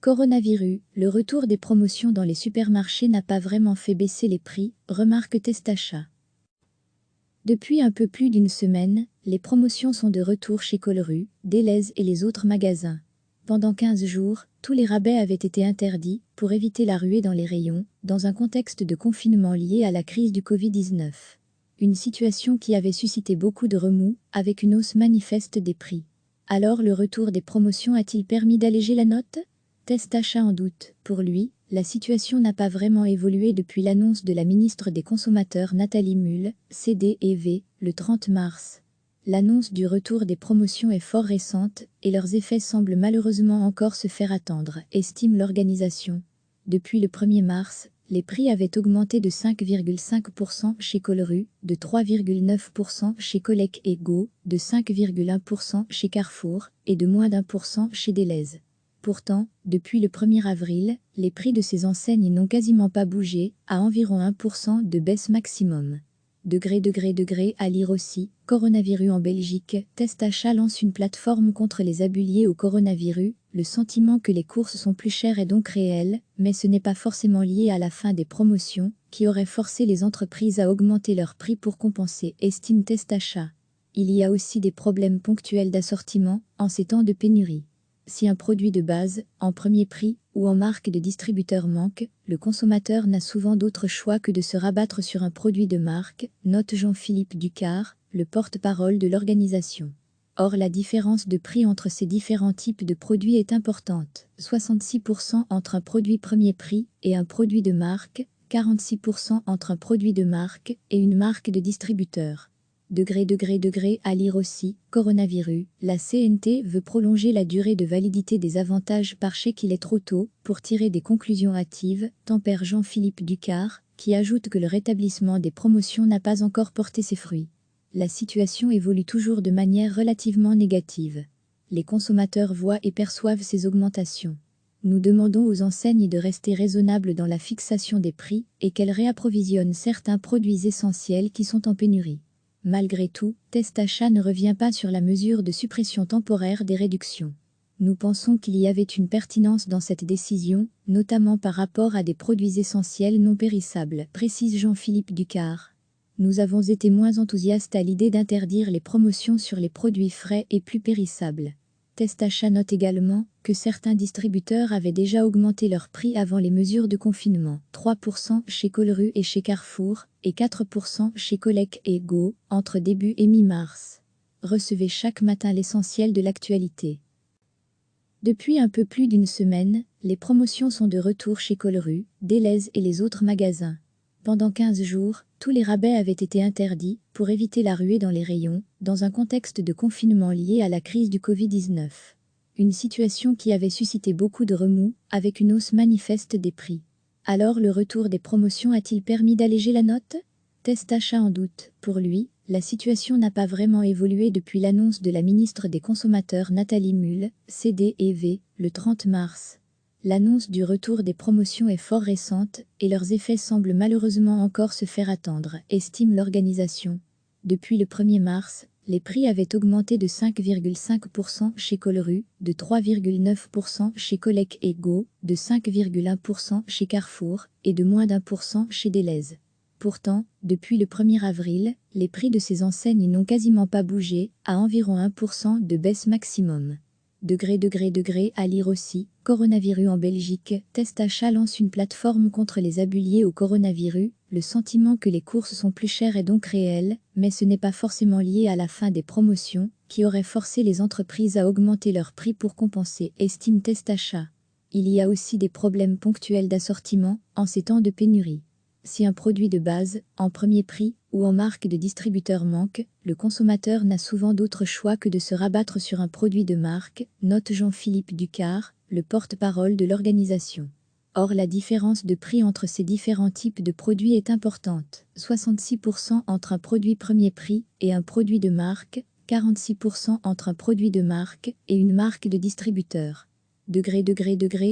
Coronavirus, le retour des promotions dans les supermarchés n'a pas vraiment fait baisser les prix, remarque Testachat. Depuis un peu plus d'une semaine, les promotions sont de retour chez Colruyt, Delhaize et les autres magasins. Pendant 15 jours, tous les rabais avaient été interdits pour éviter la ruée dans les rayons, dans un contexte de confinement lié à la crise du Covid-19. Une situation qui avait suscité beaucoup de remous, avec une hausse manifeste des prix. Alors le retour des promotions a-t-il permis d'alléger la note ? Testachat en doute. Pour lui, la situation n'a pas vraiment évolué depuis l'annonce de la ministre des Consommateurs Nathalie Mühl, CDEV, le 30 mars. L'annonce du retour des promotions est fort récente et leurs effets semblent malheureusement encore se faire attendre, estime l'organisation. Depuis le 1er mars, les prix avaient augmenté de 5,5% chez Colruyt, de 3,9% chez Colec et Go, de 5,1% chez Carrefour et de moins d'1% chez Delhaize. Pourtant, depuis le 1er avril, les prix de ces enseignes n'ont quasiment pas bougé, à environ 1% de baisse maximum. À lire aussi, coronavirus en Belgique, Testachat lance une plateforme contre les abus liés au coronavirus. Le sentiment que les courses sont plus chères est donc réel, mais ce n'est pas forcément lié à la fin des promotions, qui auraient forcé les entreprises à augmenter leurs prix pour compenser, estime Testachat. Il y a aussi des problèmes ponctuels d'assortiment, en ces temps de pénurie. Si un produit de base, en premier prix, ou en marque de distributeur manque, le consommateur n'a souvent d'autre choix que de se rabattre sur un produit de marque, note Jean-Philippe Ducard, le porte-parole de l'organisation. Or la différence de prix entre ces différents types de produits est importante, 66% entre un produit premier prix et un produit de marque, 46% entre un produit de marque et une marque de distributeur. À lire aussi, coronavirus, la CNT veut prolonger la durée de validité des avantages par chèque. Il est trop tôt pour tirer des conclusions hâtives, tempère Jean-Philippe Ducard, qui ajoute que le rétablissement des promotions n'a pas encore porté ses fruits. La situation évolue toujours de manière relativement négative. Les consommateurs voient et perçoivent ces augmentations. Nous demandons aux enseignes de rester raisonnables dans la fixation des prix et qu'elles réapprovisionnent certains produits essentiels qui sont en pénurie. Malgré tout, Testachat ne revient pas sur la mesure de suppression temporaire des réductions. Nous pensons qu'il y avait une pertinence dans cette décision, notamment par rapport à des produits essentiels non périssables, précise Jean-Philippe Ducard. Nous avons été moins enthousiastes à l'idée d'interdire les promotions sur les produits frais et plus périssables. Testachat note également que certains distributeurs avaient déjà augmenté leurs prix avant les mesures de confinement, 3% chez Colruyt et chez Carrefour, et 4% chez Colec et Go, entre début et mi-mars. Recevez chaque matin l'essentiel de l'actualité. Depuis un peu plus d'une semaine, les promotions sont de retour chez Colruyt, Delhaize et les autres magasins. Pendant 15 jours, tous les rabais avaient été interdits pour éviter la ruée dans les rayons, dans un contexte de confinement lié à la crise du Covid-19. Une situation qui avait suscité beaucoup de remous, avec une hausse manifeste des prix. Alors le retour des promotions a-t-il permis d'alléger la note ? Testachat en doute. Pour lui, la situation n'a pas vraiment évolué depuis l'annonce de la ministre des Consommateurs Nathalie Mühl, CDEV, le 30 mars. L'annonce du retour des promotions est fort récente et leurs effets semblent malheureusement encore se faire attendre, estime l'organisation. Depuis le 1er mars, les prix avaient augmenté de 5,5% chez Colruyt, de 3,9% chez Colec et Go, de 5,1% chez Carrefour et de moins d'1% chez Delhaize. Pourtant, depuis le 1er avril, les prix de ces enseignes n'ont quasiment pas bougé, à environ 1% de baisse maximum. À lire aussi, coronavirus en Belgique, Testachat lance une plateforme contre les abus liés au coronavirus. Le sentiment que les courses sont plus chères est donc réel, mais ce n'est pas forcément lié à la fin des promotions, qui auraient forcé les entreprises à augmenter leurs prix pour compenser, estime Testachat. Il y a aussi des problèmes ponctuels d'assortiment, en ces temps de pénurie. Si un produit de base, en premier prix, ou en marque de distributeur manque, le consommateur n'a souvent d'autre choix que de se rabattre sur un produit de marque, note Jean-Philippe Ducard, le porte-parole de l'organisation. Or la différence de prix entre ces différents types de produits est importante, 66% entre un produit premier prix et un produit de marque, 46% entre un produit de marque et une marque de distributeur.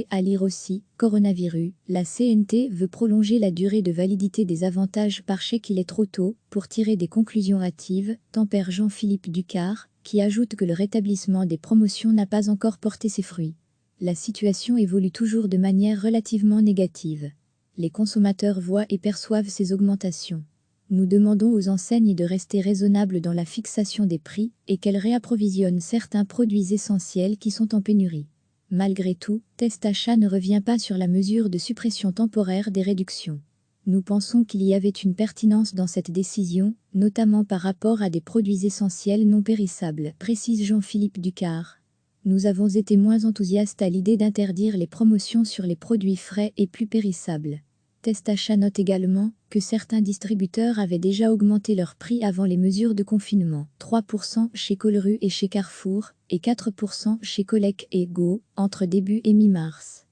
À lire aussi, coronavirus, la CNT veut prolonger la durée de validité des avantages par chèque. Il est trop tôt pour tirer des conclusions hâtives, tempère Jean-Philippe Ducard, qui ajoute que le rétablissement des promotions n'a pas encore porté ses fruits. La situation évolue toujours de manière relativement négative. Les consommateurs voient et perçoivent ces augmentations. Nous demandons aux enseignes de rester raisonnables dans la fixation des prix et qu'elles réapprovisionnent certains produits essentiels qui sont en pénurie. Malgré tout, Test Achat ne revient pas sur la mesure de suppression temporaire des réductions. Nous pensons qu'il y avait une pertinence dans cette décision, notamment par rapport à des produits essentiels non périssables, précise Jean-Philippe Ducard. Nous avons été moins enthousiastes à l'idée d'interdire les promotions sur les produits frais et plus périssables. Test Achat note également que certains distributeurs avaient déjà augmenté leurs prix avant les mesures de confinement, 3% chez Colruyt et chez Carrefour, et 4% chez Colec et Go, entre début et mi-mars.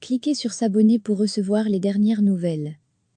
Cliquez sur s'abonner pour recevoir les dernières nouvelles.